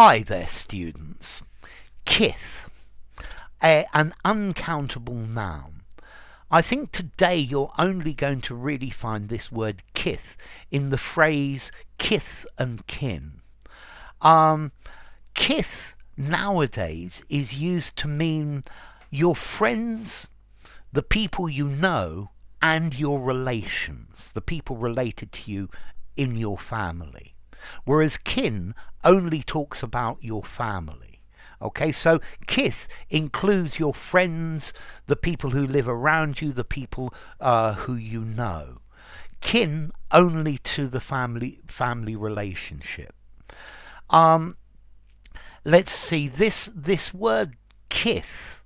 Hi there, students. Kith, an uncountable noun. I think today you're only going to really find this word kith in the phrase kith and kin. Kith nowadays is used to mean your friends, the people you know, and your relations, the people related to you in your family. Whereas kin only talks about your family. Okay, so kith includes your friends, the people who live around you, the people who you know. Kin only to the family relationship. Let's see. This word kith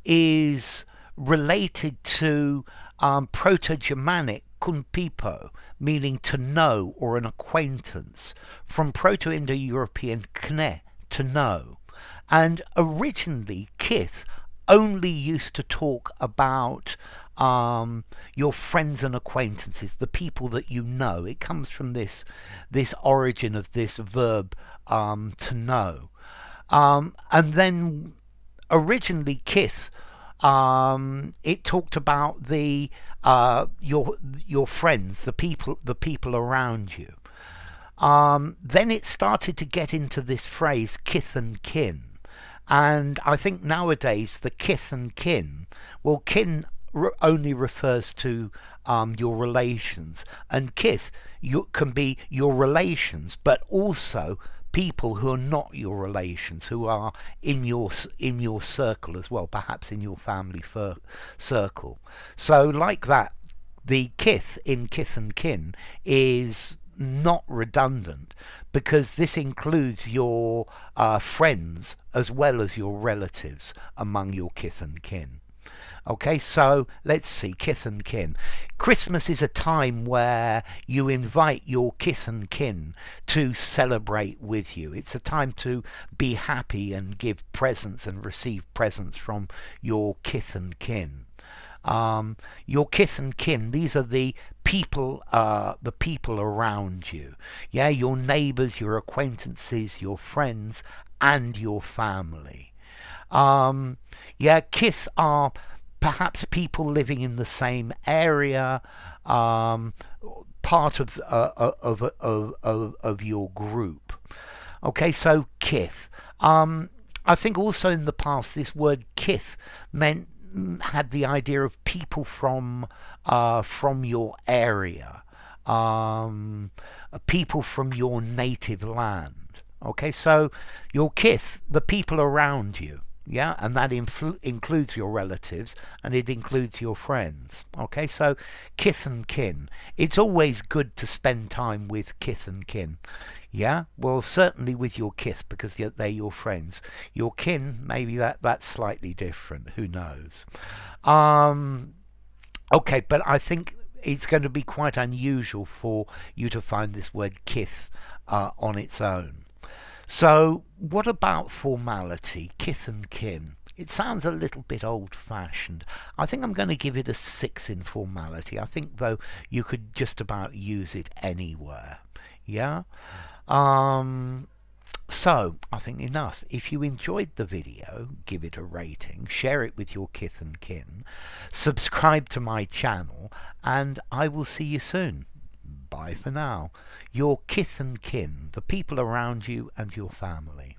is related to Proto-Germanic kunpipo, meaning to know or an acquaintance, from Proto-Indo-European kne, to know. And originally, kith only used to talk about your friends and acquaintances, the people that you know. It comes from this origin of this verb to know. And then originally, kith it talked about the your friends, the people around you. Then it started to get into this phrase kith and kin, and I think nowadays the kith and kin, well, kin only refers to your relations, and kith can be your relations, but also people who are not your relations, who are in your circle as well, perhaps in your family circle. So like that, the kith in kith and kin is not redundant, because this includes your friends as well as your relatives among your kith and kin. Okay, so let's see, kith and kin. Christmas is a time where you invite your kith and kin to celebrate with you. It's a time to be happy and give presents and receive presents from your kith and kin. Your kith and kin, these are the people around you. Yeah, your neighbors, your acquaintances, your friends, and your family. Yeah, kith are perhaps people living in the same area, part of your group. Okay, so kith. I think also in the past this word kith had the idea of people from your area, people from your native land. Okay, so your kith, the people around you. Yeah, and that includes your relatives, and it includes your friends. Okay, so kith and kin. It's always good to spend time with kith and kin. Yeah, well, certainly with your kith, because they're your friends. Your kin, maybe that's slightly different. Who knows? Okay, but I think it's going to be quite unusual for you to find this word kith on its own. So what about formality, kith and kin? It sounds a little bit old-fashioned. I think I'm going to give it a 6 in formality. I think, though, you could just about use it anywhere. Yeah? So, I think enough. If you enjoyed the video, give it a rating, share it with your kith and kin, subscribe to my channel, and I will see you soon. Bye for now. Your kith and kin, the people around you and your family.